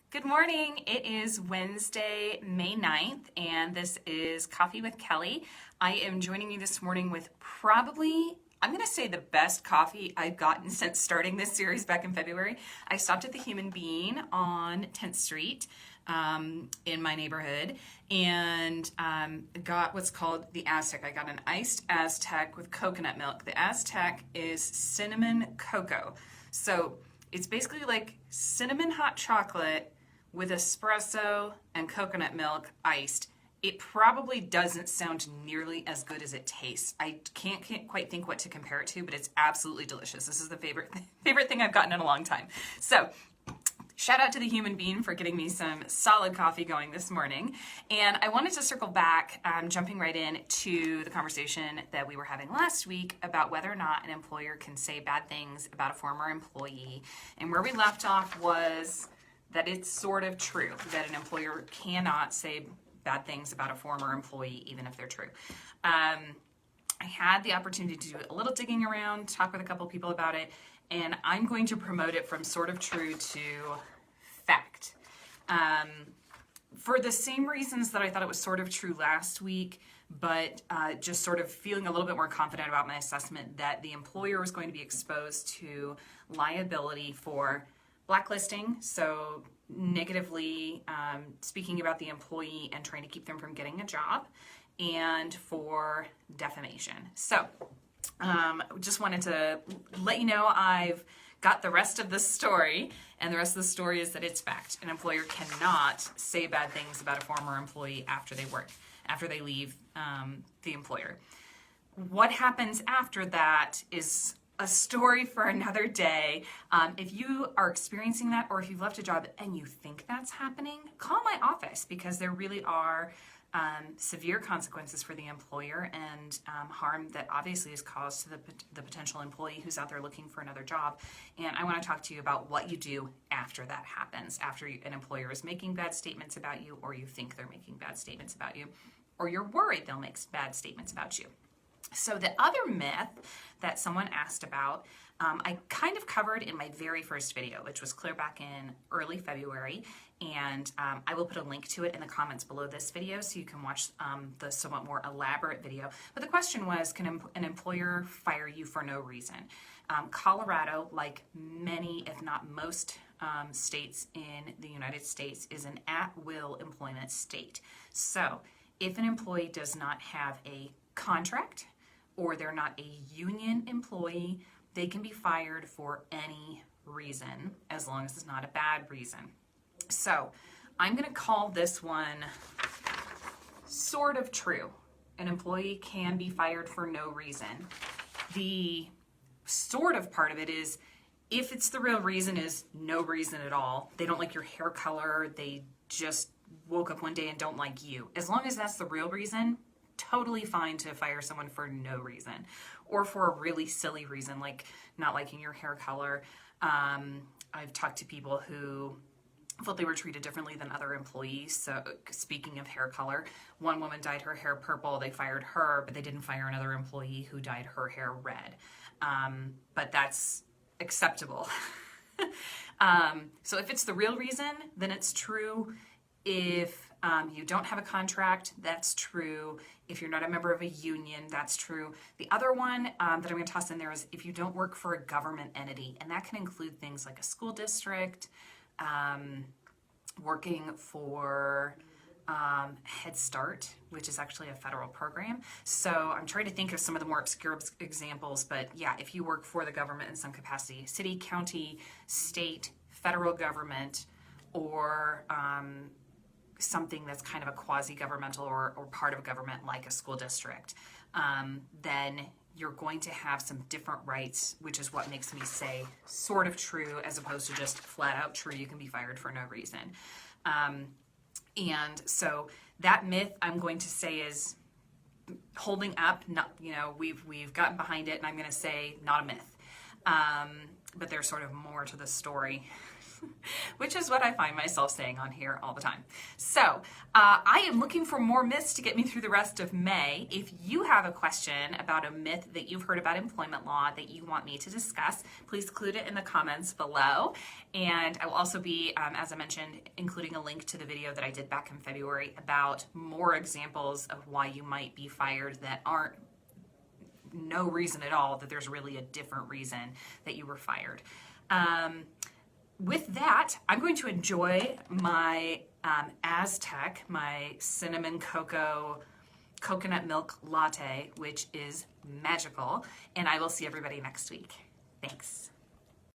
Good morning. It is Wednesday, May 9th, and this is Coffee with Kelly. I am joining you this morning with probably, I'm going to say, the best coffee I've gotten since starting this series back in February. I stopped at the Human Bean on 10th Street in my neighborhood and got what's called the Aztec. I got an iced Aztec with coconut milk. The Aztec is cinnamon cocoa. So it's basically like cinnamon hot chocolate with espresso and coconut milk iced. It probably doesn't sound nearly as good as it tastes. I can't quite think what to compare it to, but it's absolutely delicious. This is the favorite thing I've gotten in a long time. So shout out to the Human Bean for getting me some solid coffee going this morning. And I wanted to circle back, jumping right in to the conversation that we were having last week about whether or not an employer can say bad things about a former employee. And where we left off was that it's sort of true that an employer cannot say bad things about a former employee, even if they're true. I had the opportunity to do a little digging around, talk with a couple people about it, and I'm going to promote it from sort of true to fact. For the same reasons that I thought it was sort of true last week, but just sort of feeling a little bit more confident about my assessment that the employer was going to be exposed to liability for blacklisting, so negatively speaking about the employee and trying to keep them from getting a job, and for defamation. So just wanted to let you know I've got the rest of the story, and the rest of the story is that it's fact. An employer cannot say bad things about a former employee after they leave the employer. What happens after that is a story for another day. If you are experiencing that, or if you've left a job and you think that's happening, call my office, because there really are severe consequences for the employer and harm that obviously is caused to the potential employee who's out there looking for another job. And I want to talk to you about what you do after that happens, after an employer is making bad statements about you, or you think they're making bad statements about you, or you're worried they'll make bad statements about you. So the other myth that someone asked about, I kind of covered in my very first video, which was clear back in early February, and I will put a link to it in the comments below this video so you can watch the somewhat more elaborate video. But the question was, can an employer fire you for no reason? Colorado, like many, if not most, states in the United States, is an at-will employment state. So if an employee does not have a contract, or they're not a union employee, they can be fired for any reason, as long as it's not a bad reason. So I'm going to call this one sort of true. An employee can be fired for no reason. The sort of part of it is, if it's the real reason is no reason at all, they don't like your hair color, they just woke up one day and don't like you. As long as that's the real reason, totally fine to fire someone for no reason, or for a really silly reason like not liking your hair color. I've talked to people who felt they were treated differently than other employees. So speaking of hair color, one woman dyed her hair purple, they fired her, but they didn't fire another employee who dyed her hair red. But that's acceptable. So if it's the real reason, then it's true. If you don't have a contract, that's true. If you're not a member of a union, that's true. The other one that I'm going to toss in there is if you don't work for a government entity, and that can include things like a school district, working for Head Start, which is actually a federal program. So I'm trying to think of some of the more obscure examples, but yeah, if you work for the government in some capacity, city, county, state, federal government, or something that's kind of a quasi-governmental or part of government like a school district, then you're going to have some different rights, which is what makes me say sort of true as opposed to just flat out true, you can be fired for no reason. And so that myth, I'm going to say, is holding up. Not, we've gotten behind it, and I'm going to say not a myth. But there's sort of more to the story. which is what I find myself saying on here all the time. So I am looking for more myths to get me through the rest of May. If you have a question about a myth that you've heard about employment law that you want me to discuss, please include it in the comments below. And I will also be, as I mentioned, including a link to the video that I did back in February about more examples of why you might be fired that aren't no reason at all, that there's really a different reason that you were fired. With that, I'm going to enjoy my Aztec, my cinnamon cocoa coconut milk latte, which is magical, and I will see everybody next week. Thanks.